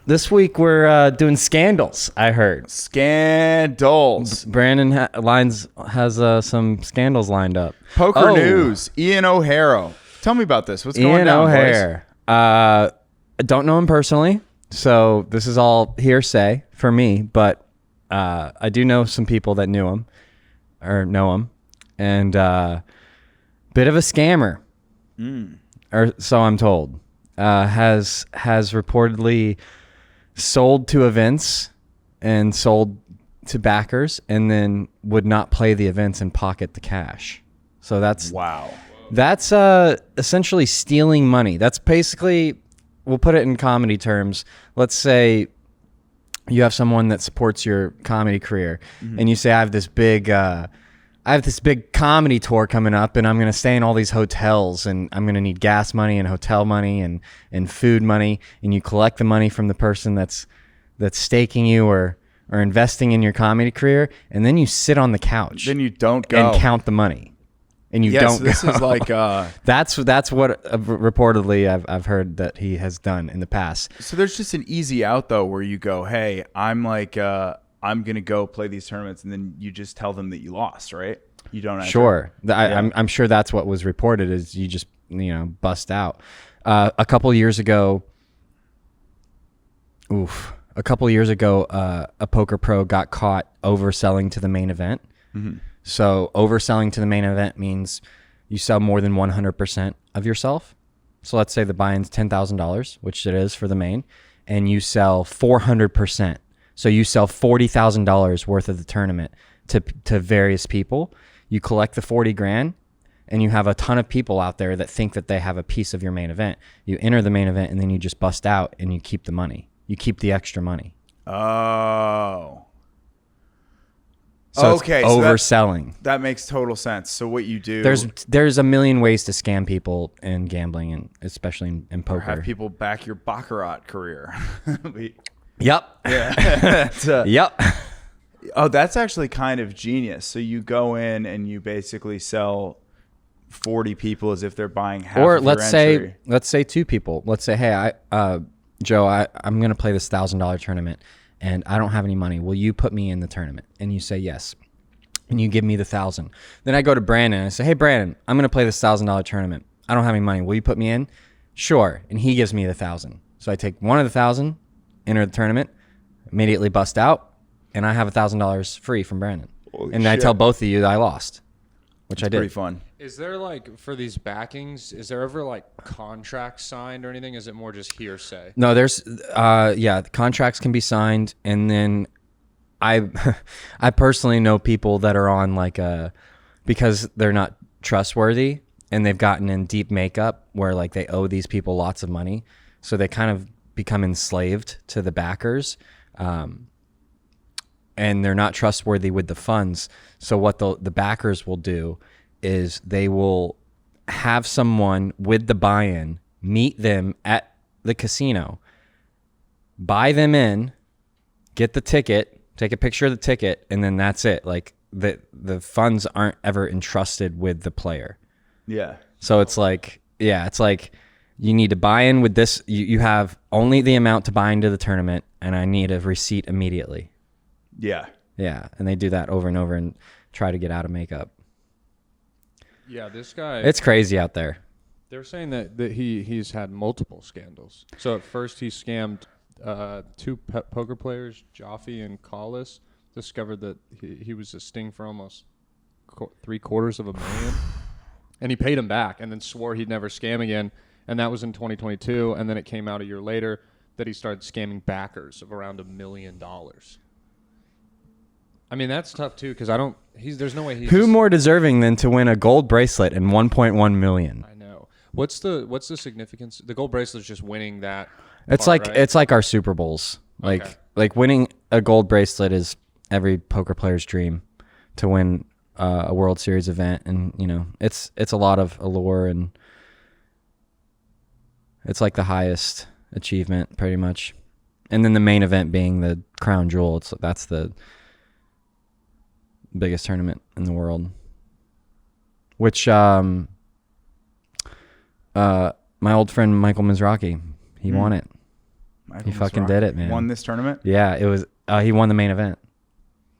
This week we're doing scandals. I heard Scandals. Brandon has some scandals lined up. Poker news. Ian O'Hara. Tell me about this. What's going down, O'Hara. I don't know him personally, so this is all hearsay for me. But I do know some people that knew him or know him, and bit of a scammer, or so I'm told. Has reportedly sold to events and sold to backers, and then would not play the events and pocket the cash. So that's wow. That's essentially stealing money. That's basically, we'll put it in comedy terms. Let's say you have someone that supports your comedy career, and you say, I have this big comedy tour coming up, and I'm going to stay in all these hotels, and I'm going to need gas money and hotel money and food money. And you collect the money from the person that's staking you or investing in your comedy career. And then you sit on the couch. Then you don't go and count the money. And you don't go. This is like, that's what reportedly I've heard that he has done in the past. So there's just an easy out though, where you go, hey, I'm going to go play these tournaments, and then you just tell them that you lost, right? You don't enter. Sure. I'm sure that's what was reported, is you just, bust out. A couple years ago, a poker pro got caught overselling to the main event. Mm-hmm. So overselling to the main event means you sell more than 100% of yourself. So let's say the buy-in's $10,000, which it is for the main, and you sell 400%. So you sell $40,000 worth of the tournament to various people. You collect the 40 grand, and you have a ton of people out there that think that they have a piece of your main event. You enter the main event, and then you just bust out, and you keep the money. You keep the extra money. Oh. So okay, it's overselling. That makes total sense. So what you do... There's a million ways to scam people in gambling, and especially in poker. Or have people back your baccarat career. Yep. Yeah. Yep. Oh, that's actually kind of genius. So you go in and you basically sell 40 people as if they're buying half or of your entry. let's say two people. Let's say, hey, Joe, I'm going to play this $1,000 tournament, and I don't have any money. Will you put me in the tournament? And you say yes, and you give me the $1,000. Then I go to Brandon and I say, hey, Brandon, I'm going to play this $1,000 tournament. I don't have any money. Will you put me in? Sure. And he gives me the $1,000. So I take one of the $1,000, enter the tournament, immediately bust out, and I have $1,000 free from Brandon. Holy and shit. I tell both of you that I lost, which I did. Pretty fun. Is there for these backings, is there ever contracts signed or anything? Is it more just hearsay? No, there's the contracts can be signed, and then I personally know people that are on because they're not trustworthy, and they've gotten in deep makeup where they owe these people lots of money, so they kind of become enslaved to the backers, and they're not trustworthy with the funds. So what the backers will do is they will have someone with the buy-in meet them at the casino, buy them in, get the ticket, take a picture of the ticket, and then that's it. The funds aren't ever entrusted with the player. Yeah. So it's you need to buy in with this. You have only the amount to buy into the tournament, and I need a receipt immediately. Yeah. Yeah, and they do that over and over and try to get out of makeup. Yeah, this guy... It's crazy out there. They're saying that he's had multiple scandals. So at first he scammed two poker players, Jaffe and Collis, discovered that he was a sting for almost $750,000. And he paid him back and then swore he'd never scam again. And that was in 2022. And then it came out a year later that he started scamming backers of around $1 million. I mean, that's tough too, because there's no way he's... Who more deserving than to win a gold bracelet and $1.1 million? I know. What's the significance? The gold bracelet is just winning that. It's part, right? It's like our Super Bowls. Like winning a gold bracelet is every poker player's dream, to win a World Series event, and it's a lot of allure, and it's like the highest achievement pretty much. And then the main event being the crown jewel. That's the biggest tournament in the world, which my old friend Michael Mizrachi, he won it. He fucking did it, man. Won this tournament? Yeah, it was. He won the main event.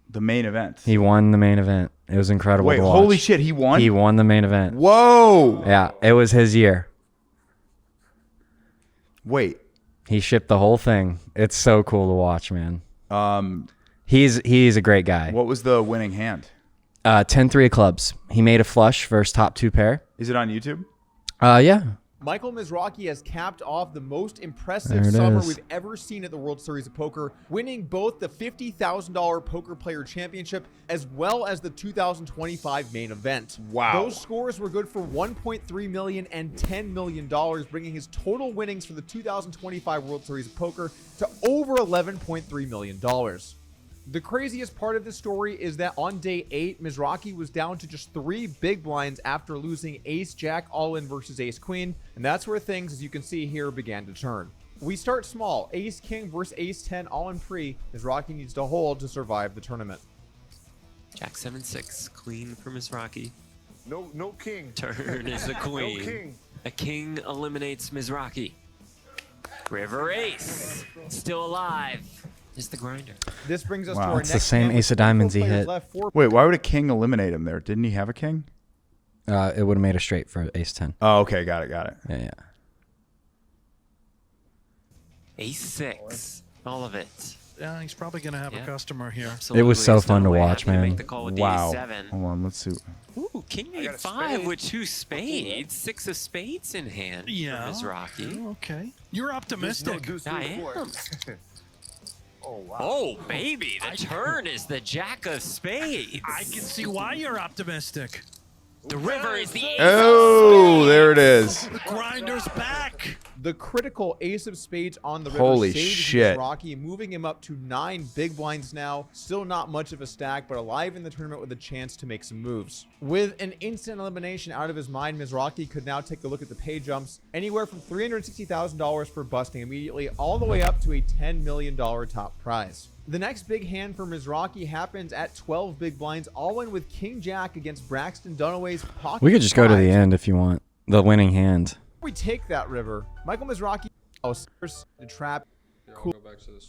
The main event. He won the main event. It was incredible. Wait, to watch. holy shit! He won. He won the main event. Whoa! Yeah, it was his year. Wait. He shipped the whole thing. It's so cool to watch, man. He's a great guy. What was the winning hand? 10-3 of clubs. He made a flush versus top 2 pair. Is it on YouTube? Yeah. Michael Mizrachi has capped off the most impressive There it summer is. we've ever seen at the World Series of Poker, winning both the $50,000 Poker Player Championship as well as the 2025 main event. Wow. Those scores were good for $1.3 million and $10 million, bringing his total winnings for the 2025 World Series of Poker to over $11.3 million. The craziest part of this story is that on day 8, Mizrachi was down to just 3 big blinds after losing Ace-Jack all-in versus Ace-Queen, and that's where things, as you can see here, began to turn. We start small. Ace-King versus Ace-10 all-in pre. Mizrachi needs to hold to survive the tournament. Jack 7-6, queen for Mizrachi. No king. Turn is a queen. No king. A king eliminates Mizrachi. River Ace, still alive. Is the grinder. This brings us Wow. to our It's next the same hand with ace of diamonds he 4 players hit. left, 4 Wait, why would a king eliminate him there? Didn't he have a king? It would have made a straight for Ace-10. Oh, okay. Got it. Yeah. Ace 6, all of it. Yeah, he's probably going to have a customer here. Absolutely. It was so There's fun no to way watch, happy to man. Make the call with Wow. the Ace 7. Hold on. Let's see. Ooh, king got a 8-5 spade. with 2 spades. 6 of spades in hand Yeah. for Mizrachi. Okay. You're optimistic. I am. Oh, baby, the turn is the jack of spades. I can see why you're optimistic. The river is the ace Oh, of there it is. The grinder's back. The critical ace of spades on the river Holy saves shit. Mizrachi, moving him up to 9 big blinds now. Still not much of a stack, but alive in the tournament with a chance to make some moves. With an instant elimination out of his mind, Mizrachi could now take a look at the pay jumps, anywhere from $360,000 for busting immediately, all the way up to a $10 million top prize. The next big hand for Mizrachi happens at 12 big blinds, all in with King Jack against Braxton Dunaway's pocket. We could just go to the 5s. end if you want. The winning hand. We take that river. Michael Mizrachi the trap. Cool.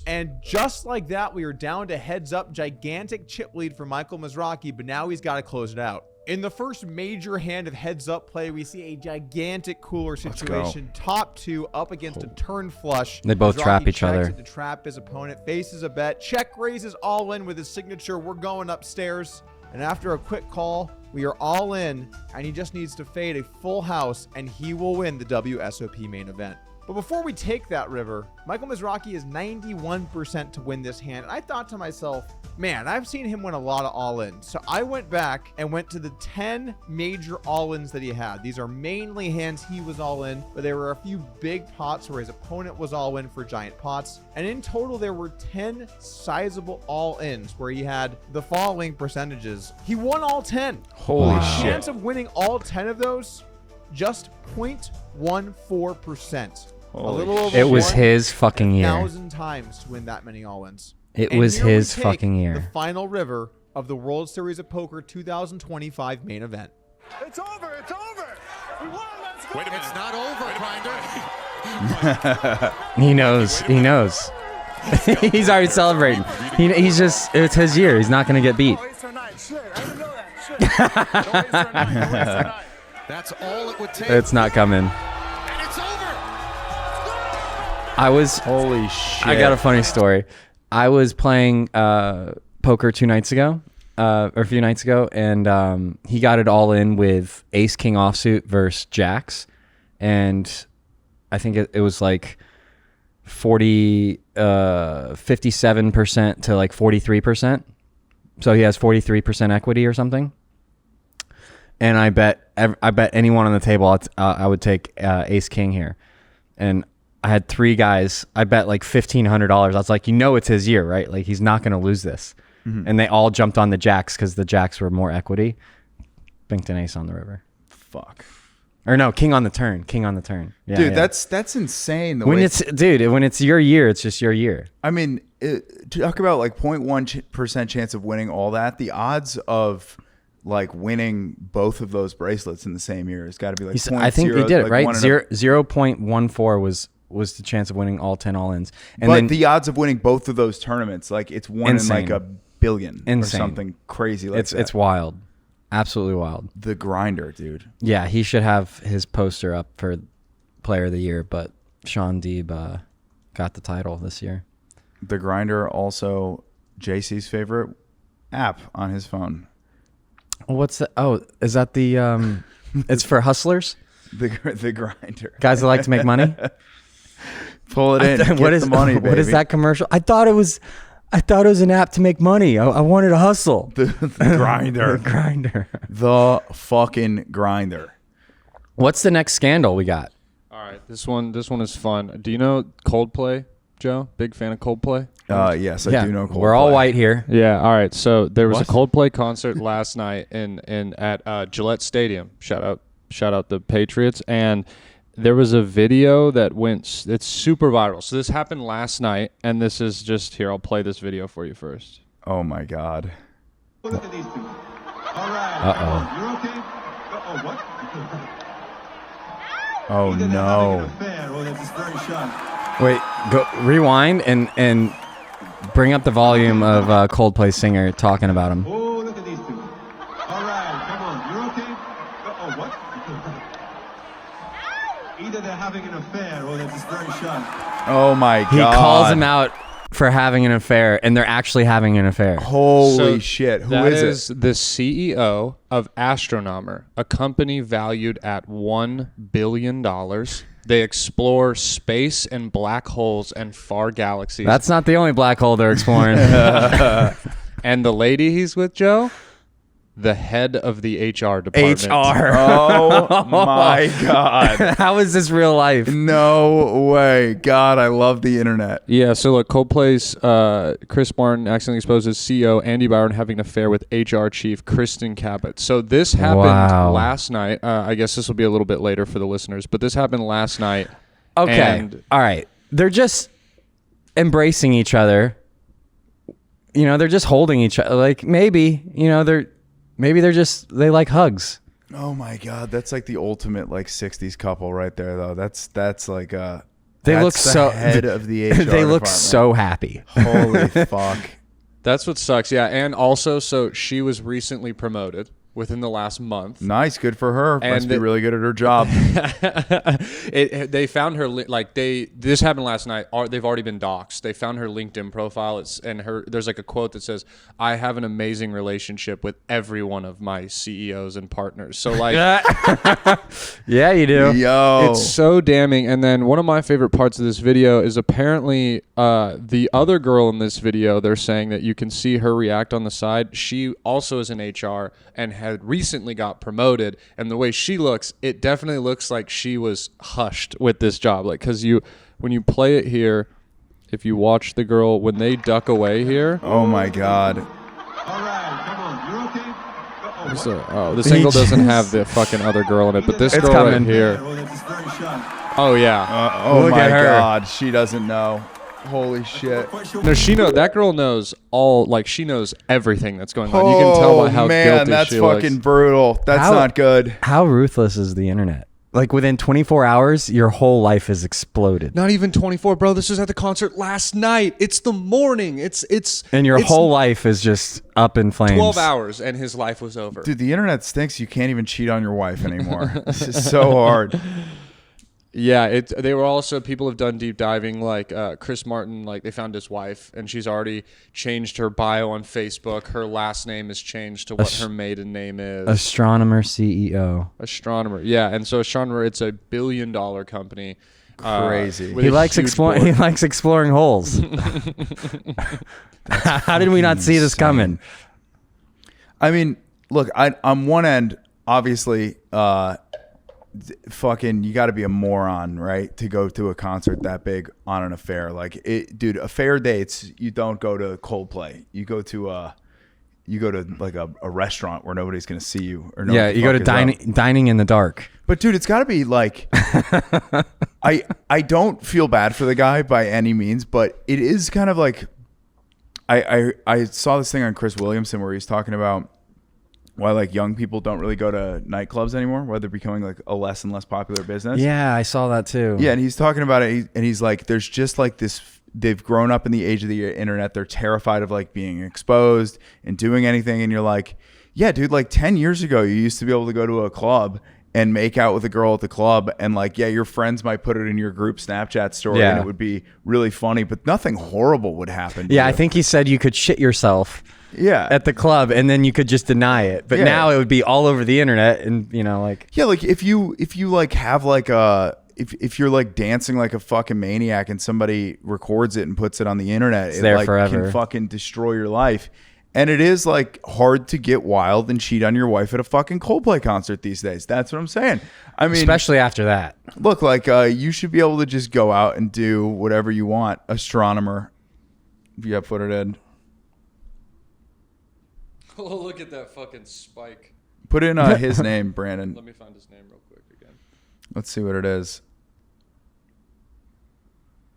And just like that, we are down to heads up. Gigantic chip lead for Michael Mizrachi, but now he's got to close it out. In the first major hand of heads up play, we see a gigantic cooler situation. Top 2 up against a turn flush. They both Mizrachi trap each checks other. it to trap his opponent, faces a bet, check raises all in with his signature. We're going upstairs. And after a quick call, we are all in, and he just needs to fade a full house, and he will win the WSOP main event. But before we take that river, Michael Mizrachi is 91% to win this hand. And I thought to myself, man, I've seen him win a lot of all-ins. So I went back and went to the 10 major all-ins that he had. These are mainly hands he was all in, but there were a few big pots where his opponent was all in for giant pots. And in total, there were 10 sizable all-ins where he had the following percentages. He won all 10. Holy The chance shit. of winning all 10 of those, just 0.14%. A little over It was his fucking year. 1,000 times to win that many all-ins. It And was here we his take fucking The year. final river of the World Series of Poker 2025 main event. It's over. It's over. We won. Let's go. Wait a minute. It's not over, Grinder. He knows. He knows. He's already celebrating. He's just, it's his year. He's not going to get beat. No ace or nine. Shit. I didn't know that. Shit. No ace or nine. No ace or nine. That's all it would take. It's not coming. And it's over. Holy shit. I got a funny story. I was playing poker 2 nights ago, or a few nights ago, and he got it all in with Ace King offsuit versus Jacks, and I think it was like 57% to like 43%. So he has 43% equity or something. And I bet anyone on the table I would take Ace King here, and I had 3 guys. I bet like $1,500. I was like, it's his year, right? Like he's not going to lose this. Mm-hmm. And they all jumped on the Jacks because the Jacks were more equity. Binked an ace on the river. Fuck. Or no, King on the turn. Yeah, Dude, yeah. that's insane. when it's your year, it's just your year. I mean, talk about like 0.1% chance of winning all that. The odds of like winning both of those bracelets in the same year has got to be like I think he did it like right. 1 in a- 0.14 was was the chance of winning all 10 all-ins. And But then the odds of winning both of those tournaments, like it's one Insane. in like a billion or Insane. something crazy like that. it's wild. Absolutely wild. The grinder, dude. Yeah, he should have his poster up for player of the year, but Sean Deeb got the title this year. The grinder, also JC's favorite app on his phone. What's that? Oh, is that the it's for hustlers? The grinder. Guys that like to make money? Pull it in. Get What is the money, baby. What is that commercial? I thought it was an app to make money. I wanted to hustle. The grinder. The grinder. The fucking grinder. What's the next scandal we got? All right, this one is fun. Do you know Coldplay, Joe? Big fan of Coldplay? Yes, I do know Coldplay. We're all white here. Yeah. All right. So there was What? a Coldplay concert last night at Gillette Stadium. Shout out the Patriots. And there was a video that it's super viral. So this happened last night, and this is just here. I'll play this video for you first. Oh my God. Look at these two. All right. Uh-oh. You're okay? Uh-oh, what? Oh Either they're having no. an affair or they're just very shy. Wait, go rewind and bring up the volume of Coldplay singer talking about him. Oh, look at these two. All right, come on. You're okay? Uh-oh, what? Either they're having an affair or they're just very shy. Oh my God. He calls him out for having an affair, and they're actually having an affair. Holy So shit. Who that is the CEO of Astronomer, a company valued at $1 billion. They explore space and black holes and far galaxies. That's not the only black hole they're exploring. And the lady he's with, Joe, the head of the HR department. Oh my God. How is this real life? No way. God, I love the internet. Yeah, so look, Coldplay's Chris Martin accidentally exposes CEO Andy Byron having an affair with HR chief Kristen Cabot. So this happened Wow. last night. I guess this will be a little bit later for the listeners, but this happened last night. Okay. And All right. They're just embracing each other. You know, they're just holding each other. Like maybe they like hugs. Oh my God. That's like the ultimate like 60s couple right there though. That's like They that's look the so head of the HR They look department. so happy. Holy fuck. that's what sucks. Yeah, and also, so she was recently promoted within the last month. Nice, good for her. Must And be really good at her job. They found her this happened last night. They've already been doxxed. They found her LinkedIn profile. There's like a quote that says, "I have an amazing relationship with every one of my CEOs and partners." So like, Yeah, you do. Yo. it's so damning. And then one of my favorite parts of this video is apparently the other girl in this video. They're saying that you can see her react on the side. She also is in HR and had recently got promoted, and the way she looks, it definitely looks like she was hushed with this job. Like, because when you play it here, if you watch the girl when they duck away here, Oh my God. All right, come on. You're okay? Uh-oh, so, the single doesn't have the fucking other girl in it, but this It's girl coming. right here, or they're just very shy. oh yeah, Oh Look my at her. God. She doesn't know. Holy shit. Quite sure. no, that girl knows she knows everything that's going on. You can tell by how man, guilty that's she fucking looks. brutal. That's How- not good. How ruthless is the internet? Like within 24 hours, your whole life is exploded. Not even 24, bro. This was at the concert last night. It's the morning. It's And your it's whole life is just up in flames. 12 hours, and his life was over. Dude, the internet stinks. You can't even cheat on your wife anymore. This is so hard. Yeah, they were also, people have done deep diving, like Chris Martin, like they found his wife, and she's already changed her bio on Facebook. Her last name is changed to what her maiden name is. Astronomer CEO. Astronomer. Yeah, and so Astronomer, it's $1 billion company. Crazy. with He a likes huge exploring. board. He likes exploring holes. How did we not see this coming? I mean, look, on one end, obviously, fucking, you got to be a moron, right, to go to a concert that big on an affair. Like, dude, affair dates, you don't go to Coldplay. You go to like a restaurant where nobody's gonna see you. Or know Yeah, what the you go to fuck is up. dining in the dark. But dude, it's got to be like, I don't feel bad for the guy by any means, but it is kind of like, I saw this thing on Chris Williamson where he's talking about why like young people don't really go to nightclubs anymore, why they're becoming like a less and less popular business. Yeah, I saw that too. Yeah, and he's talking about it, and he's like, there's just like this, they've grown up in the age of the internet. They're terrified of like being exposed and doing anything. And you're like, yeah, dude, like 10 years ago, you used to be able to go to a club and make out with a girl at the club. And like, yeah, your friends might put it in your group Snapchat story and it would be really funny, but nothing horrible would happen. Yeah, I think he said you could shit yourself at the club and then you could just deny it. But now it would be all over the internet and, you know, like. Yeah, like if you like have like a, if you're like dancing like a fucking maniac and somebody records it and puts it on the internet, it's there like forever. Can fucking destroy your life. And it is like hard to get wild and cheat on your wife at a fucking Coldplay concert these days. That's what I'm saying. I mean, especially after that. Look, like you should be able to just go out and do whatever you want. Astronomer, if you have footed in. Oh, look at that fucking spike. Put in his name, Brandon. Let me find his name real quick again. Let's see what it is.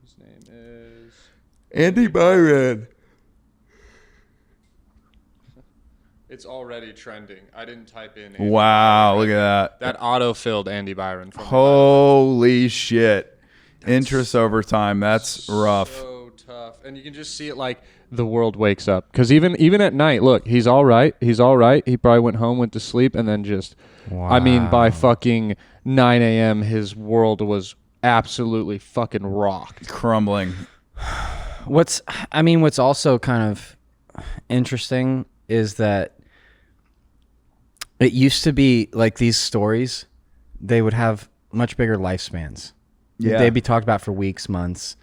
His name is Andy Byron. It's already trending. I didn't type in. Wow, look at that. That auto-filled Andy Byron. From Holy shit. Interest over time. That's rough. So tough. And you can just see it like the world wakes up. Because even at night, look, he's all right. He's all right. He probably went home, went to sleep, and then just, I mean, by fucking 9 a.m., his world was absolutely fucking rocked. Crumbling. What's also kind of interesting is that it used to be like these stories, they would have much bigger lifespans. Yeah. They'd be talked about for weeks, months,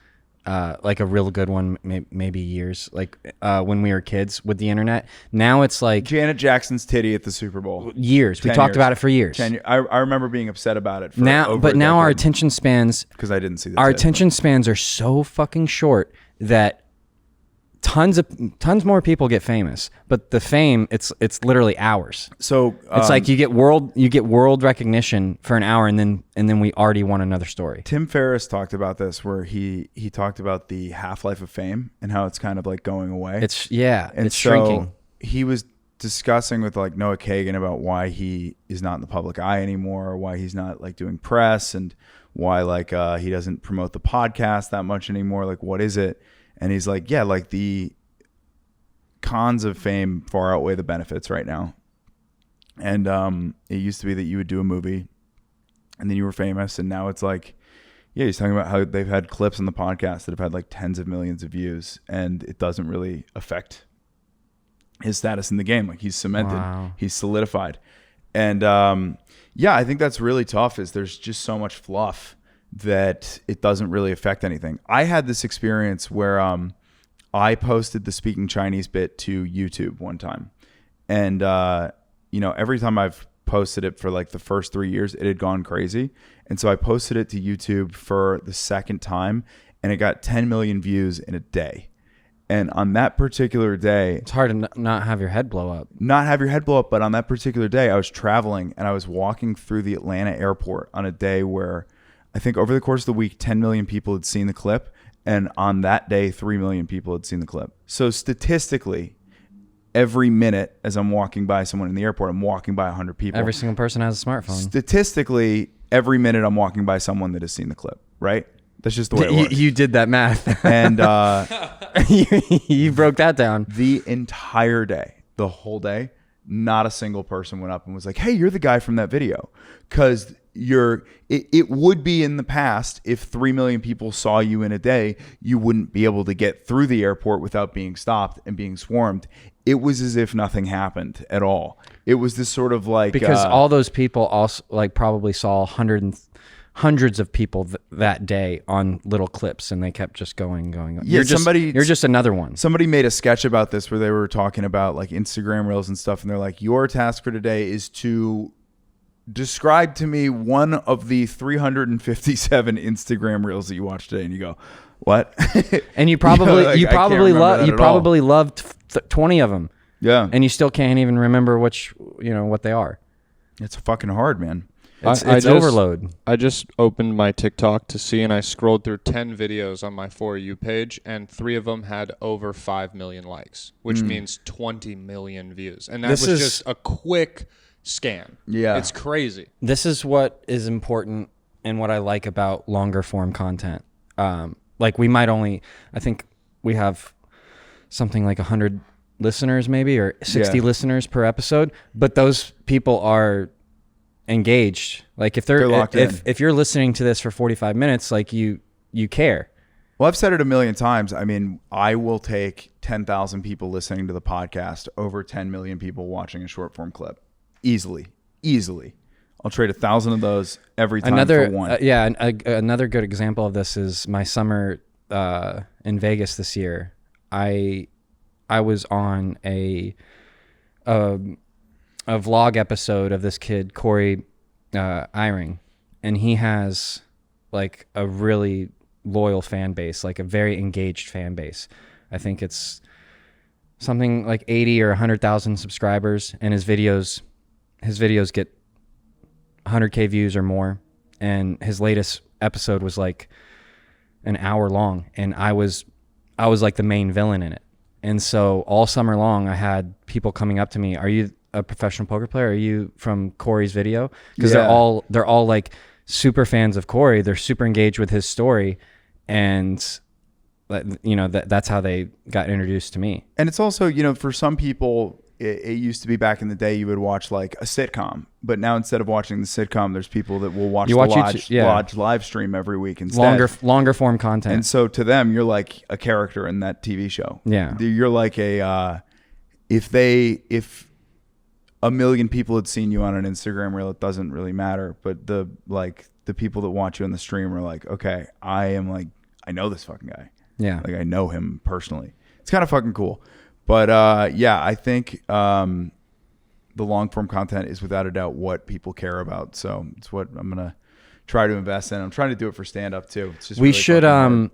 like a real good one, maybe years, like when we were kids with the internet. Now it's like Janet Jackson's titty at the Super Bowl. Years. We talked about it for years. I remember being upset about it. Now our attention spans, because I didn't see the attention spans are so fucking short that tons more people get famous, but the fame it's literally hours. So it's like you get world recognition for an hour, and then we already want another story. Tim Ferriss talked about this, where he talked about the half-life of fame and how it's kind of like going away. It's shrinking. He was discussing with like Noah Kagan about why he is not in the public eye anymore, or why he's not like doing press, and why like he doesn't promote the podcast that much anymore. Like, what is it? And he's like, yeah, like the cons of fame far outweigh the benefits right now. And it used to be that you would do a movie and then you were famous. And now it's like, yeah, he's talking about how they've had clips on the podcast that have had like tens of millions of views, and it doesn't really affect his status in the game. Like, he's cemented, he's solidified. And yeah, I think that's really tough, is there's just so much fluff that it doesn't really affect anything. I had this experience where I posted the speaking Chinese bit to YouTube one time. And, every time I've posted it for like the first 3 years, it had gone crazy. And so I posted it to YouTube for the second time, and it got 10 million views in a day. And on that particular day, it's hard to not have your head blow up. But on that particular day, I was traveling and I was walking through the Atlanta airport on a day where I think over the course of the week, 10 million people had seen the clip. And on that day, 3 million people had seen the clip. So statistically, every minute as I'm walking by someone in the airport, I'm walking by 100 people. Every single person has a smartphone. Statistically, every minute I'm walking by someone that has seen the clip, right? That's just the way it works. You did that math. And you broke that down. The entire day, the whole day, not a single person went up and was like, hey, you're the guy from that video. Because it would be in the past, if 3 million people saw you in a day, you wouldn't be able to get through the airport without being stopped and being swarmed. It was as if nothing happened at all. It was this sort of like, because all those people also like probably saw hundreds of people that day on little clips, and they kept just going. Yeah, you're just another one. Somebody made a sketch about this where they were talking about like Instagram reels and stuff, and they're like, your task for today is to describe to me one of the 357 Instagram reels that you watched today. And you go, what? And you probably loved 20 of them. Yeah. And you still can't even remember what they are. It's fucking hard, man. It's overload. I just opened my TikTok to see, and I scrolled through 10 videos on my For You page, and 3 of them had over 5 million likes, which means 20 million views. And that was just a quick scan. Yeah. It's crazy. This is what is important and what I like about longer form content. Like we might only, I think we have something like 100 listeners maybe, or 60 listeners per episode, but those people are engaged. Like if they're locked in. if you're listening to this for 45 minutes, like you care. Well, I've said it a million times. I mean, I will take 10,000 people listening to the podcast over 10 million people watching a short form clip. Easily. I'll trade 1,000 of those every time for one. Another good example of this is my summer in Vegas this year. I was on a vlog episode of this kid, Corey Eyring, and he has like a really loyal fan base, like a very engaged fan base. I think it's something like 80 or 100,000 subscribers, and his videos get 100K views or more. And his latest episode was like an hour long, and I was like the main villain in it. And so all summer long, I had people coming up to me, "Are you a professional poker player? Are you from Corey's video?" Because they're all like super fans of Corey. They're super engaged with his story, and that's how they got introduced to me. And it's also, for some people, it used to be back in the day you would watch like a sitcom, but now instead of watching the sitcom, there's people that will watch Lodge live stream every week instead. Longer form content. And so to them, you're like a character in that TV show. Yeah. You're like if a million people had seen you on an Instagram reel, it doesn't really matter. But the people that watch you on the stream are like, okay, I know this fucking guy. Yeah. Like I know him personally. It's kind of fucking cool. But I think the long form content is without a doubt what people care about. So it's what I'm gonna try to invest in. I'm trying to do it for stand up too. It's just we really should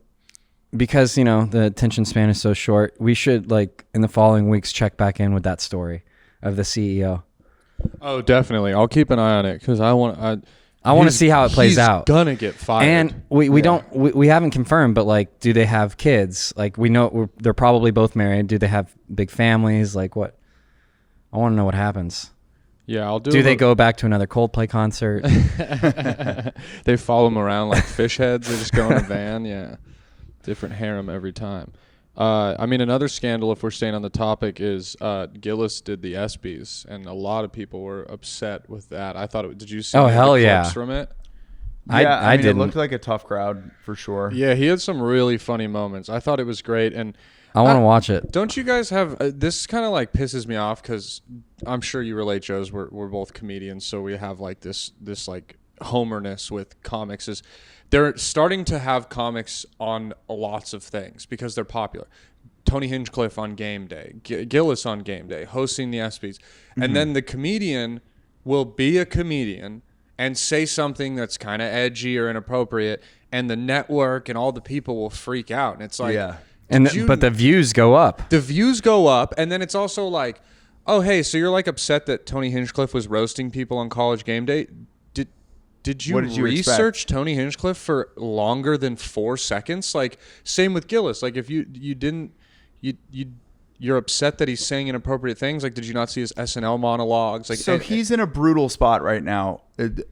because the attention span is so short. We should like in the following weeks check back in with that story of the CEO. Oh, definitely. I'll keep an eye on it because I want to see how it plays out. He's gonna get fired. And we haven't confirmed, but like, do they have kids? Like we know they're probably both married. Do they have big families? Like what? I want to know what happens. Yeah, I'll do. Do they go back to another Coldplay concert? They follow him around like fish heads. They just go in a van. Yeah, different harem every time. Another scandal, if we're staying on the topic, is Gillis did the ESPYs, and a lot of people were upset with that. I thought did you see clips from it? Yeah, I didn't. It looked like a tough crowd for sure. Yeah, he had some really funny moments. I thought it was great, and I want to watch it. Don't you guys have this kind of like pisses me off because I'm sure you relate, Joe's. We're both comedians, so we have like this like homerness with comics. Is they're starting to have comics on lots of things because they're popular. Tony Hinchcliffe on game day, Gillis on game day, hosting the ESPYs, and then the comedian will be a comedian and say something that's kind of edgy or inappropriate, and the network and all the people will freak out, and it's like, but the views go up. The views go up, and then it's also like, oh hey, so you're like upset that Tony Hinchcliffe was roasting people on College Game Day? Did you research Tony Hinchcliffe for longer than 4 seconds? Like same with Gillis. Like if you didn't you're upset that he's saying inappropriate things. Like did you not see his SNL monologues? Like so he's in a brutal spot right now,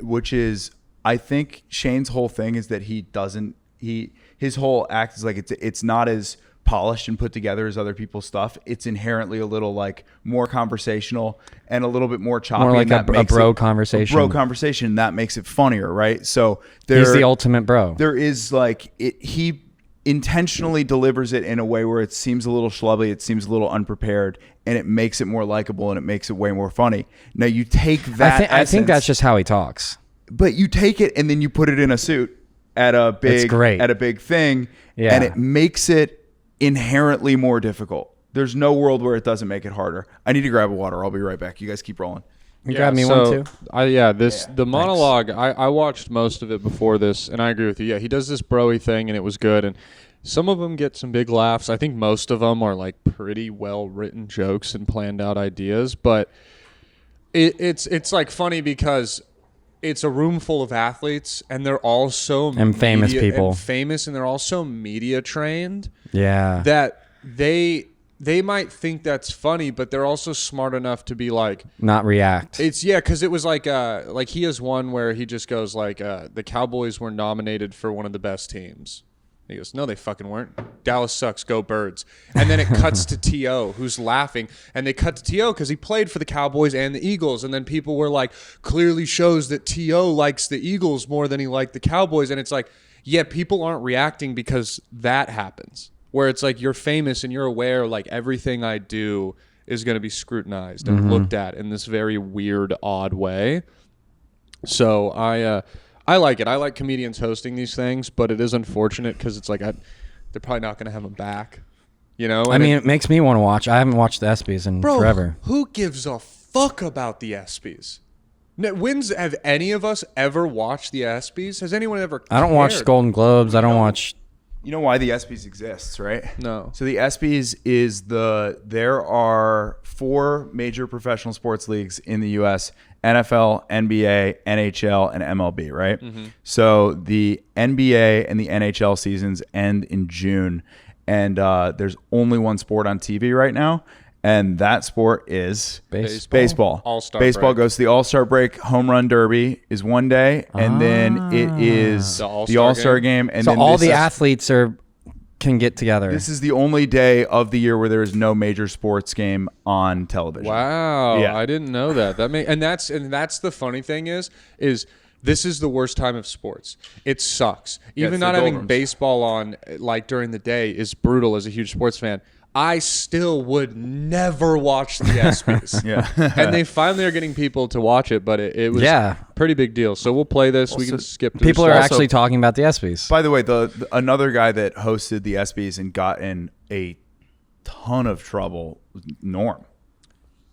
which is I think Shane's whole thing is that his whole act is like it's not as polished and put together as other people's stuff. It's inherently a little like more conversational and a little bit more choppy. More like a bro conversation. A bro conversation. That makes it funnier, right? So he's the ultimate bro. There is like he intentionally delivers it in a way where it seems a little schlubby, it seems a little unprepared, and it makes it more likable and it makes it way more funny. Now you take that. I think that's just how he talks. But you take it and then you put it in a suit at a big thing, and it makes it inherently more difficult. There's no world where it doesn't make it harder. I need to grab a water. I'll be right back. You guys keep rolling. You grab me one too? The monologue, I watched most of it before this, and I agree with you. Yeah, he does this bro-y thing, and it was good. And some of them get some big laughs. I think most of them are like pretty well-written jokes and planned out ideas. But it's like funny because it's a room full of athletes, and they're all so And famous people. and they're all so media trained Yeah. that they might think that's funny, but they're also smart enough to be like, Not react. it's because it was like he has one where he just goes like, the Cowboys were nominated for one of the best teams. He goes, no, they fucking weren't. Dallas sucks. Go Birds. And then it cuts to T.O., who's laughing. And they cut to T.O. because he played for the Cowboys and the Eagles. And then people were like, clearly shows that T.O. likes the Eagles more than he liked the Cowboys. And it's like, yeah, people aren't reacting because that happens. Where it's like you're famous and you're aware like everything I do is going to be scrutinized and looked at in this very weird, odd way. So I like it. I like comedians hosting these things, but it is unfortunate because it's like they're probably not going to have them back. You know? I mean, it makes me want to watch. I haven't watched the ESPYs in forever. Who gives a fuck about the ESPYs? Have any of us ever watched the ESPYs? Has anyone ever I don't watch cared? Golden Globes. I don't watch. You know why the ESPYs exists, right? No. So the ESPYs is there are 4 major professional sports leagues in the U.S. NFL, NBA, NHL, and MLB, right? So the NBA and the NHL seasons end in June, and there's only one sport on TV right now, and that sport is baseball. All-Star Baseball break. goes to the All-Star break. Home Run Derby is one day, and then it is The All-Star the All-Star game. And So then all this the is- athletes can get together. This is the only day of the year where there is no major sports game on television. Wow, Yeah. I didn't know that. That's the funny thing is this is the worst time of sports. It sucks. Even it's not the having doldrums. baseball on like during the day is brutal as a huge sports fan. I still would never watch the ESPYs. Yeah. And they finally are getting people to watch it, but it was Yeah. pretty big deal. So we'll play this. We can skip to People the are song. actually talking about the ESPYs. By the way, the another guy that hosted the ESPYs and got in a ton of trouble was Norm.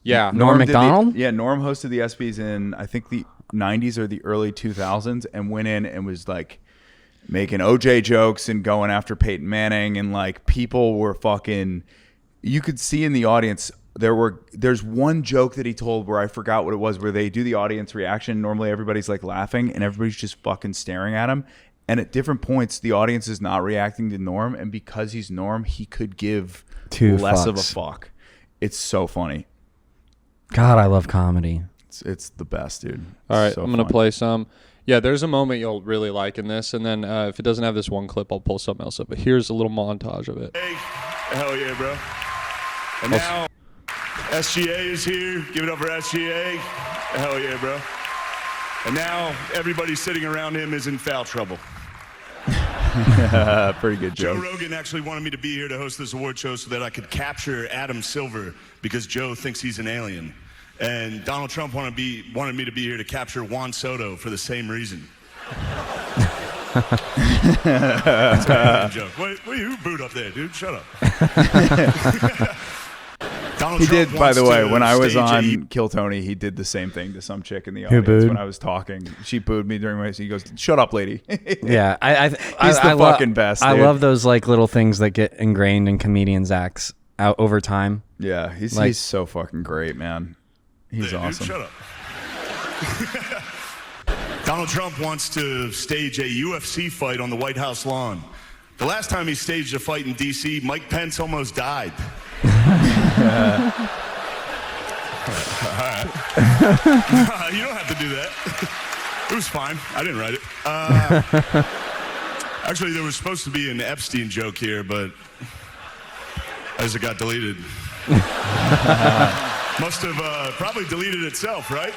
Yeah. Norm did the- Macdonald? Norm hosted the ESPYs in I think the 90s or the early 2000s and went in and was like making OJ jokes and going after Peyton Manning, and like people were fucking, you could see in the audience there's one joke that he told where I forgot what it was, where they do the audience reaction. Normally everybody's like laughing and everybody's just fucking staring at him. And at different points, the audience is not reacting to Norm. And because he's Norm, he could give Two less of a fucks. fuck. It's so funny. God, I love comedy. It's the best, dude. All right, So I'm going to fun. play some. Yeah, there's a moment you'll really like in this, and then if it doesn't have this one clip, I'll pull something else up. But here's a little montage of it. Hey, hell yeah, bro. And now SGA is here. Give it up for SGA. Hell yeah, bro. And now everybody sitting around him is in foul trouble. Pretty good Joe joke. Rogan actually wanted me to be here to host this award show so that I could capture Adam Silver because Joe thinks he's an alien. And Donald Trump wanted me to be here to capture Juan Soto for the same reason. That's an alien joke. Who booed up there, dude? Shut up. Donald He Trump did, by wants the way, to when I was stage on Kill Tony, he did the same thing to some chick in the audience booed? when I was talking. She booed me during my. He goes, "Shut up, lady." Yeah, He's the fucking best, I dude. love those like little things that get ingrained in comedians' acts out over time. Yeah, he's Like- so fucking great, man. He's Dude, awesome. shut up. Donald Trump wants to stage a UFC fight on the White House lawn. The last time he staged a fight in D.C., Mike Pence almost died. You don't have to do that. It was fine. I didn't write it. Actually, there was supposed to be an Epstein joke here, but as it got deleted. Must have probably deleted itself, right?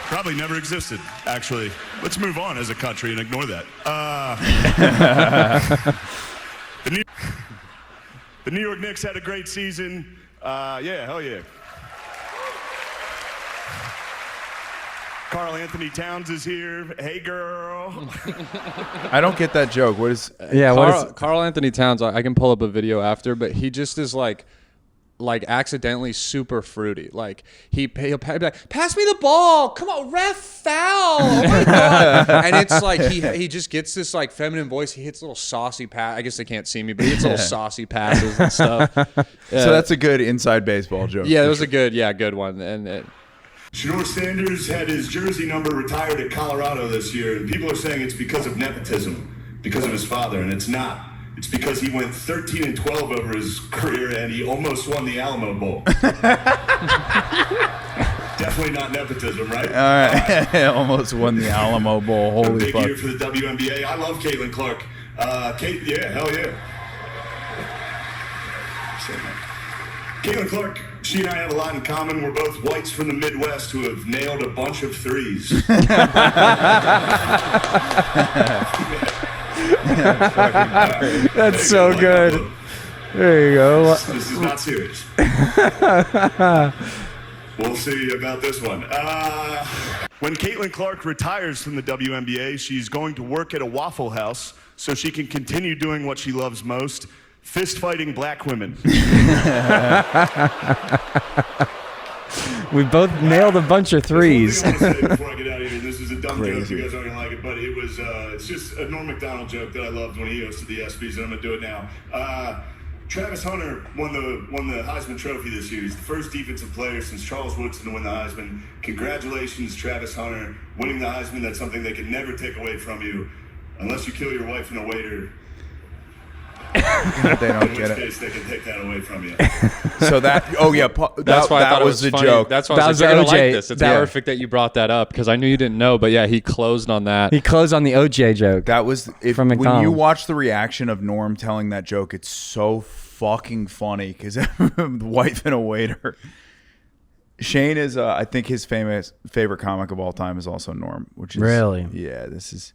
Probably never existed, actually. Let's move on as a country and ignore that. The New York Knicks had a great season. Yeah, hell yeah. Karl Anthony Towns is here. Hey, girl. I don't get that joke. What is? Yeah, Karl Anthony Towns, I can pull up a video after, but he just is like accidentally super fruity. Like he'll be like, pass me the ball. Come on, ref foul. Oh my God. And it's like he just gets this like feminine voice. He hits little saucy pass. I guess they can't see me, but he hits little saucy passes and stuff. So that's a good inside baseball joke. Yeah, it was a good one. And Shedeur Sanders had his jersey number retired at Colorado this year, and people are saying it's because of nepotism, because of his father, and it's not. It's because he went 13-12 over his career, and he almost won the Alamo Bowl. Definitely not nepotism, right? All right. Almost won the Alamo Bowl. Holy big fuck. year for the WNBA. I love Caitlin Clark. Kate, yeah, hell yeah. Caitlin Clark, she and I have a lot in common. We're both whites from the Midwest who have nailed a bunch of threes. That's so good. There you go. This is not serious. We'll see about this one. When Caitlin Clark retires from the WNBA, she's going to work at a Waffle House so she can continue doing what she loves most, fist fighting black women. We both nailed a bunch of threes. That's one thing I want to say before I get out of here. This is a dumb joke. You guys aren't going to like it, but it was, it's just a Norm Macdonald joke that I loved when he hosted the ESPYs, and I'm going to do it now. Travis Hunter won the Heisman Trophy this year. He's the first defensive player since Charles Woodson to win the Heisman. Congratulations, Travis Hunter, winning the Heisman. That's something they can never take away from you, unless you kill your wife and a waiter. They don't In get which it. case, they can take that away from you. So that, That's why I thought that was the funny. joke. That's why That I was was like, you're the gonna OJ. like this. It's Yeah. perfect that you brought that up because I knew you didn't know. But yeah, he closed on that. He closed on the OJ joke. That was From when you McDonald's. watch the reaction of Norm telling that joke, it's so fucking funny because the wife and a waiter. Shane is, I think, his favorite comic of all time is also Norm, which is Really? Yeah, this is.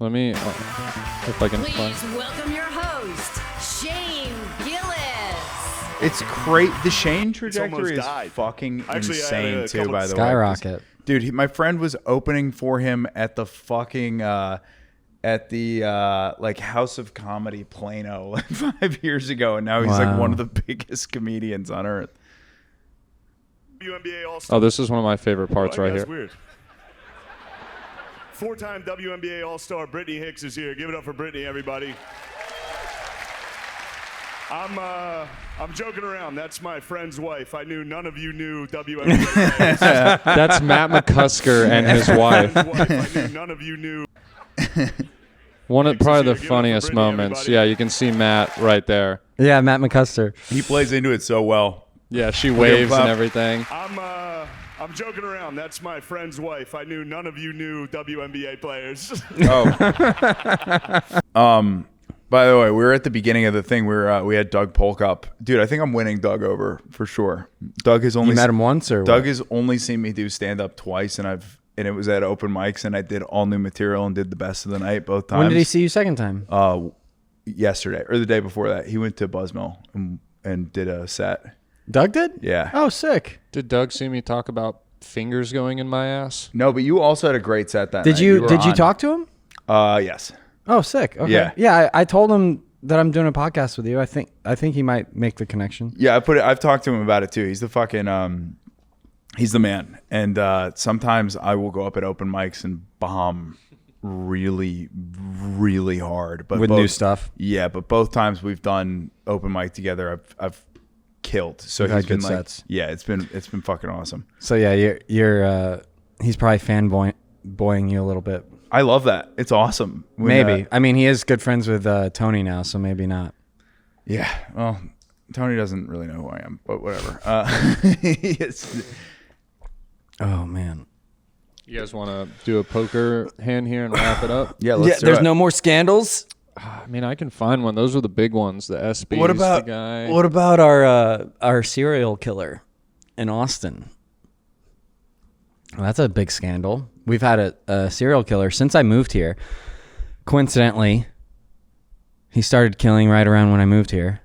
Let me, if I can find. Please welcome your host, Shane Gillis. It's great. The Shane almost trajectory is died. fucking Actually, I had insane a too. couple- By the way, Skyrocket. dude. My friend was opening for him at the fucking at the like House of Comedy Plano like 5 years ago, and now he's like Wow. one of the biggest comedians on earth. WNBA All-Star. Oh, this is one of my favorite parts right That's here. weird. Four-time WNBA All-Star Brittany Hicks is here. Give it up for Brittany, everybody. I'm joking around. That's my friend's wife. I knew none of you knew WNBA players. That's Matt McCusker and his wife. I knew none of you knew. One of probably the Give it up for funniest Brittany, moments. everybody. Yeah, you can see Matt right there. Yeah, Matt McCuster. He plays into it so well. Yeah, she waves clap. and everything. I'm joking around. That's my friend's wife. I knew none of you knew WNBA players. Oh. By the way, we were at the beginning of the thing. We had Doug Polk up. Dude, I think I'm winning Doug over for sure. Doug has only You met him once, or Doug what? has only seen me do stand up twice, and it was at open mics, and I did all new material and did the best of the night both times. When did he see you second time? Yesterday or the day before that. He went to Buzzmill and did a set. Doug did? Yeah. Oh, sick. Did Doug see me talk about fingers going in my ass? No, but you also had a great set that Did night. you were did you on. talk to him? Yes. Oh, sick. Okay. Yeah. Yeah. I told him that I'm doing a podcast with you. I think he might make the connection. Yeah, I've talked to him about it too. He's the fucking he's the man. And sometimes I will go up at open mics and bomb really, really hard. But With new stuff. Yeah, but both times we've done open mic together, I've killed. So You've had he's been good like, sets. yeah, it's been fucking awesome. So yeah, you're he's probably fanboying you a little bit. I love that. It's awesome. When, Maybe. I mean, he is good friends with Tony now, so maybe not. Yeah. Well, Tony doesn't really know who I am, but whatever. Oh man. You guys want to do a poker hand here and wrap it up? Yeah, let's do there's it. no more scandals. I mean, I can find one. Those were the big ones. The SBs, What about the guy. what about our serial killer in Austin? Well, that's a big scandal. We've had a serial killer since I moved here. Coincidentally, he started killing right around when I moved here.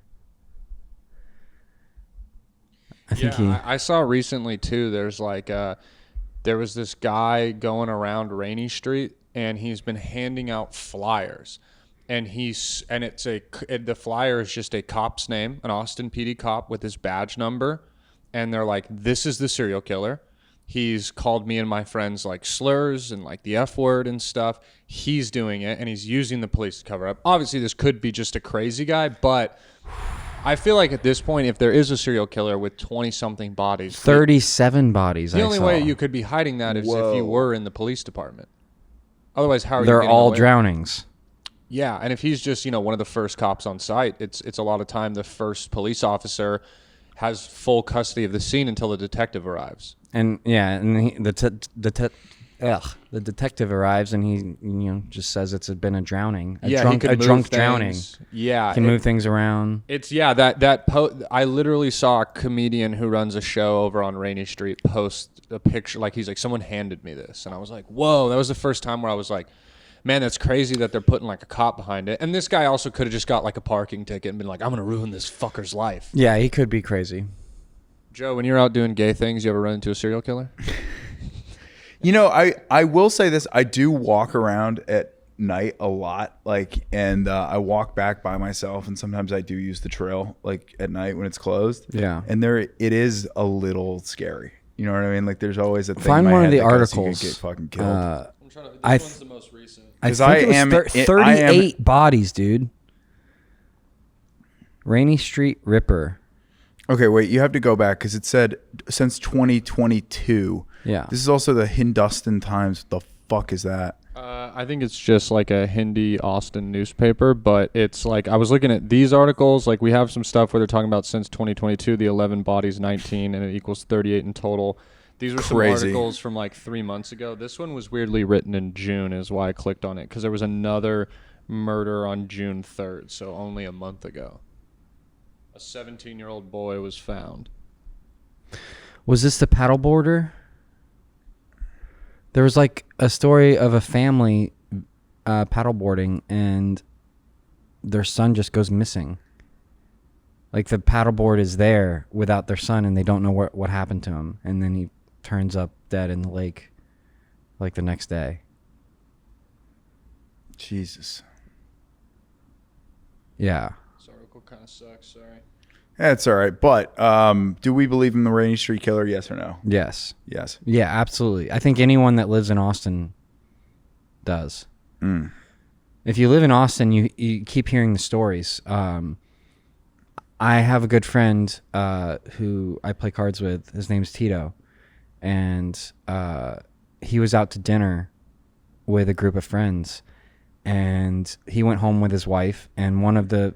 I think I saw recently too. There's like there was this guy going around Rainey Street, and he's been handing out flyers, and the flyer is just a cop's name, an Austin PD cop with his badge number, and they're like, "This is the serial killer. He's called me and my friends like slurs and like the F word and stuff. He's doing it, and he's using the police to cover up. Obviously, this could be just a crazy guy, but I feel like at this point, if there is a serial killer with 20-something bodies, 37 bodies. the I only saw. way you could be hiding that is if you were in the police department. Otherwise, how are you They're getting all away? drownings. Yeah, and if he's just, one of the first cops on site, it's a lot of time the first police officer has full custody of the scene until the detective arrives. And the detective arrives and he just says it's been a drowning, He drunk could move drowning. things. Yeah, He can move things around. It's I literally saw a comedian who runs a show over on Rainy Street post a picture, like he's like, someone handed me this, and I was like, whoa, that was the first time where I was like, man, that's crazy that they're putting like a cop behind it. And this guy also could have just got like a parking ticket and been like, I'm gonna ruin this fucker's life. Yeah, he could be crazy. Joe, when you're out doing gay things, you ever run into a serial killer? I will say this. I do walk around at night a lot, and I walk back by myself, and sometimes I do use the trail, at night when it's closed. Yeah. And it is a little scary. You know what I mean? Like, there's always a thing. Find in my one head of the that goes, articles. You could get fucking killed. I'm trying to. This one's the most recent. I 'Cause think I it was am- 38 bodies, dude. Rainy Street Ripper. Okay, wait. You have to go back because it said since 2022. Yeah. This is also the Hindustan Times. What the fuck is that? I think it's just like a Hindi Austin newspaper, but it's like I was looking at these articles. Like we have some stuff where they're talking about since 2022, the 11 bodies, 19, and it equals 38 in total. These were some articles from like 3 months ago. This one was weirdly written in June, is why I clicked on it, because there was another murder on June 3rd, so only a month ago. A 17-year-old boy was found. Was this the paddleboarder? There was like a story of a family paddleboarding and their son just goes missing. Like the paddleboard is there without their son and they don't know what happened to him. And then he turns up dead in the lake like the next day. Jesus. Yeah. This article kind of sucks, sorry. That's all right. But do we believe in the Rainy Street Killer? Yes or no? Yes. Yes. Yeah, absolutely. I think anyone that lives in Austin does. Mm. If you live in Austin, you keep hearing the stories. I have a good friend who I play cards with. His name's Tito. And he was out to dinner with a group of friends. And he went home with his wife. And one of the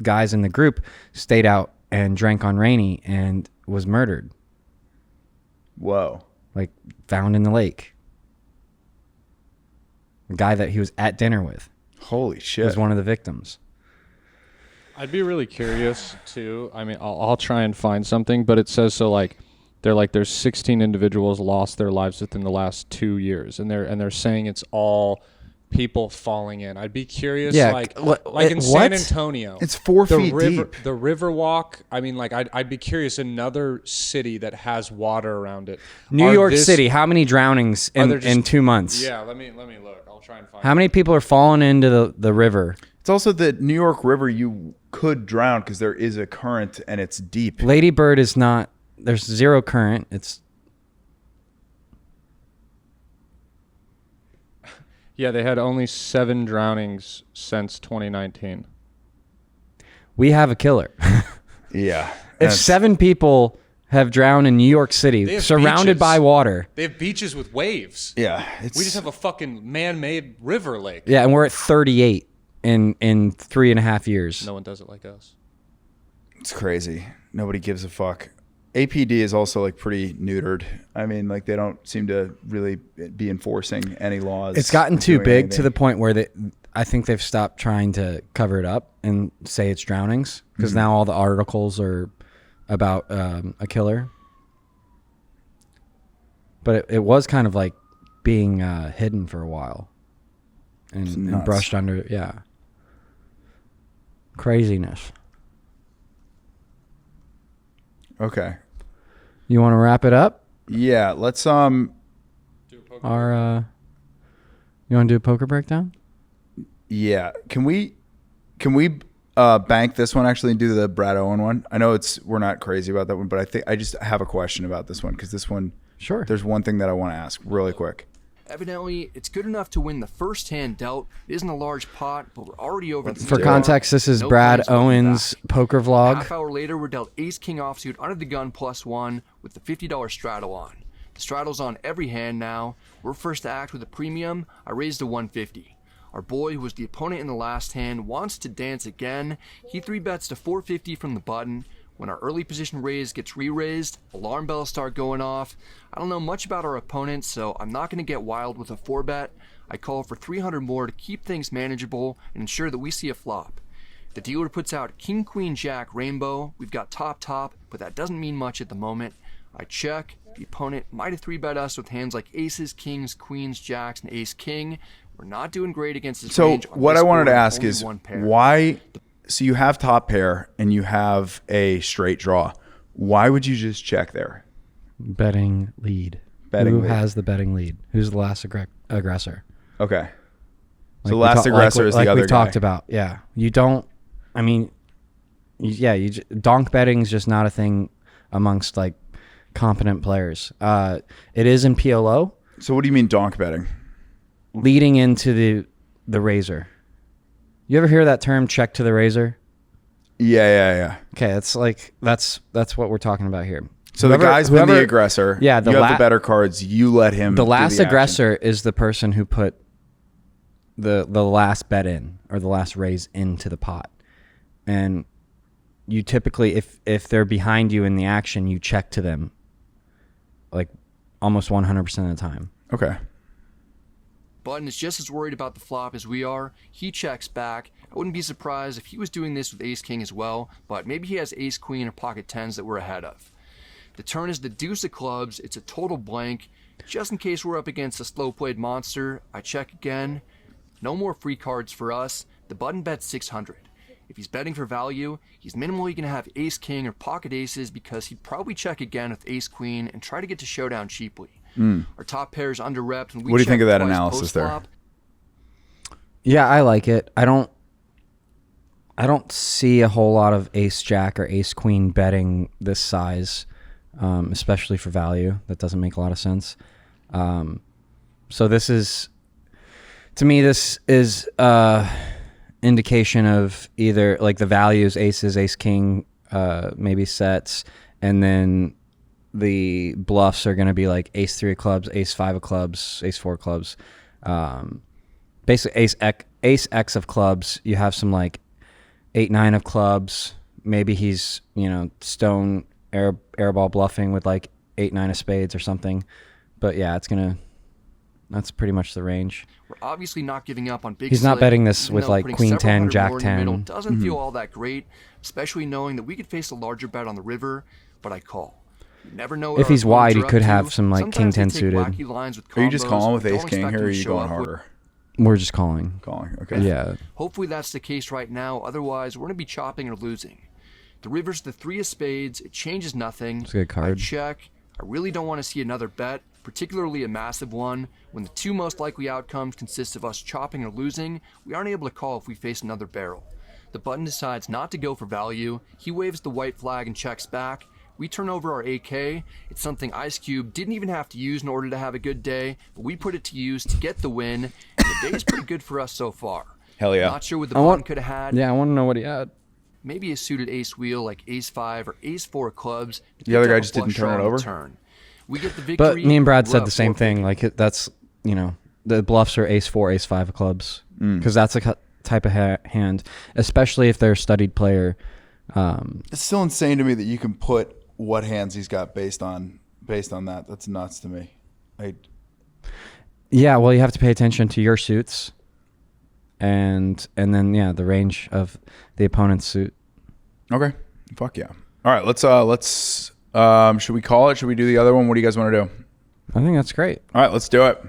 guys in the group stayed out and drank on Rainy and was murdered. Whoa. Like found in the lake. The guy that he was at dinner with. Holy shit. Was one of the victims. I'd be really curious too. I mean, I'll try and find something, but it says so like there's 16 individuals lost their lives within the last 2 years, and they're saying it's all people falling in. I'd be curious, Yeah, like in San Antonio, it's 4 feet deep. The river walk. I mean, like I'd be curious. Another city that has water around it. New York City. How many drownings in 2 months? Yeah, let me look. I'll try and find. How many people are falling into the river? It's also the New York River. You could drown because there is a current and it's deep. Lady Bird is not. There's zero current. It's. Yeah, they had only 7 drownings since 2019. We have a killer. Yeah. If 7 people have drowned in New York City, surrounded beaches. by water. They have beaches with waves. Yeah. We just have a fucking man-made river lake. Yeah, and we're at 38 in 3.5 years. No one does it like us. It's crazy. Nobody gives a fuck. APD is also like pretty neutered. I mean, like they don't seem to really be enforcing any laws. It's gotten too doing big anything. to the point where I think they've stopped trying to cover it up and say it's drownings because now all the articles are about a killer. But it was kind of like being hidden for a while and brushed under. Yeah. Craziness. Okay. You want to wrap it up? Yeah. Let's You want to do a poker breakdown? Yeah. Can we bank this one actually and do the Brad Owen one? I know we're not crazy about that one, but I just have a question about this one because this one. Sure. There's one thing that I want to ask really quick. Evidently, it's good enough to win the first hand dealt. It isn't a large pot, but we're already over the For context, this is Brad Owens' poker vlog. Half hour later, we're dealt ace-king offsuit under the gun +1 with the $50 straddle on. The straddle's on every hand now. We're first to act with a premium. I raised to 150. Our boy, who was the opponent in the last hand, wants to dance again. He 3-bets to 450 from the button. When our early position raise gets re-raised, alarm bells start going off. I don't know much about our opponent, so I'm not going to get wild with a 4-bet. I call for 300 more to keep things manageable and ensure that we see a flop. The dealer puts out King, Queen, Jack, Rainbow. We've got top, but that doesn't mean much at the moment. I check. The opponent might have 3-bet us with hands like aces, kings, queens, jacks, and ace-king. We're not doing great against this range. So what I wanted to ask is why... So you have top pair and you have a straight draw. Why would you just check there? Betting lead. Who has the betting lead? Who's the last aggressor? Okay. So the last aggressor is the other guy. Like we talked about. Yeah. You don't... I mean... donk betting is just not a thing amongst like competent players. It is in PLO. So what do you mean donk betting? Leading into the razor. You ever hear that term, check to the razor? Yeah. Okay, it's like that's what we're talking about here. So the guy's been the aggressor. Yeah, you have the better cards. You let him. The last aggressor is the person who put the last bet in or the last raise into the pot, and you typically, if they're behind you in the action, you check to them, like almost 100% of the time. Okay. Button is just as worried about the flop as we are. He checks back. I wouldn't be surprised if he was doing this with ace-king as well, but maybe he has ace-queen or pocket tens that we're ahead of. The turn is the deuce of clubs. It's a total blank. Just in case we're up against a slow-played monster, I check again. No more free cards for us. The button bets 600. If he's betting for value, he's minimally going to have ace-king or pocket aces because he'd probably check again with ace-queen and try to get to showdown cheaply. Our top pair is under-repped. What do you think of that analysis there? Yeah, I like it. I don't see a whole lot of ace-jack or ace-queen betting this size, especially for value. That doesn't make a lot of sense. So this is, to me, this is indication of either like the values, aces, ace-king, maybe sets, and then the bluffs are going to be like ace-3 of clubs, ace-5 of clubs, ace-4 of clubs. Basically, ace-X of clubs. You have some like 8-9 of clubs. Maybe he's, stone airball bluffing with like 8-9 of spades or something. But yeah, that's pretty much the range. We're obviously not giving up on big. He's not betting this with like queen 10, jack 10. Doesn't feel all that great, especially knowing that we could face a larger bet on the river, but I call. You never know. If he's wide, he could have some like king 10 suited. Are you just calling with ace king here, or are you going harder? We're just calling. Okay. Yeah. Hopefully that's the case right now. Otherwise, we're going to be chopping or losing. The river's the 3 of spades. It changes nothing. It's a good card. I check. I really don't want to see another bet, particularly a massive one. When the 2 most likely outcomes consist of us chopping or losing, we aren't able to call if we face another barrel. The button decides not to go for value. He waves the white flag and checks back. We turn over our a.k.a. It's something Ice Cube didn't even have to use in order to have a good day, but we put it to use to get the win, and the day is pretty good for us so far. Hell yeah. Not sure what the button could have had. Yeah, I want to know what he had. Maybe a suited ace wheel like ace-5 or ace-4 clubs. The other guy just didn't turn it over? We get the victory. But me and Brad said the same thing. Like that's, the bluffs are ace-4, ace-5 of clubs. Because that's a type of hand, especially if they're a studied player. It's still insane to me that you can put what hands he's got based on that. That's nuts to me. Yeah, well, you have to pay attention to your suits, and then the range of the opponent's suit. Okay, fuck yeah. All right, let's should we call it? Should we do the other one? What do you guys want to do? I think that's great. All right, let's do it.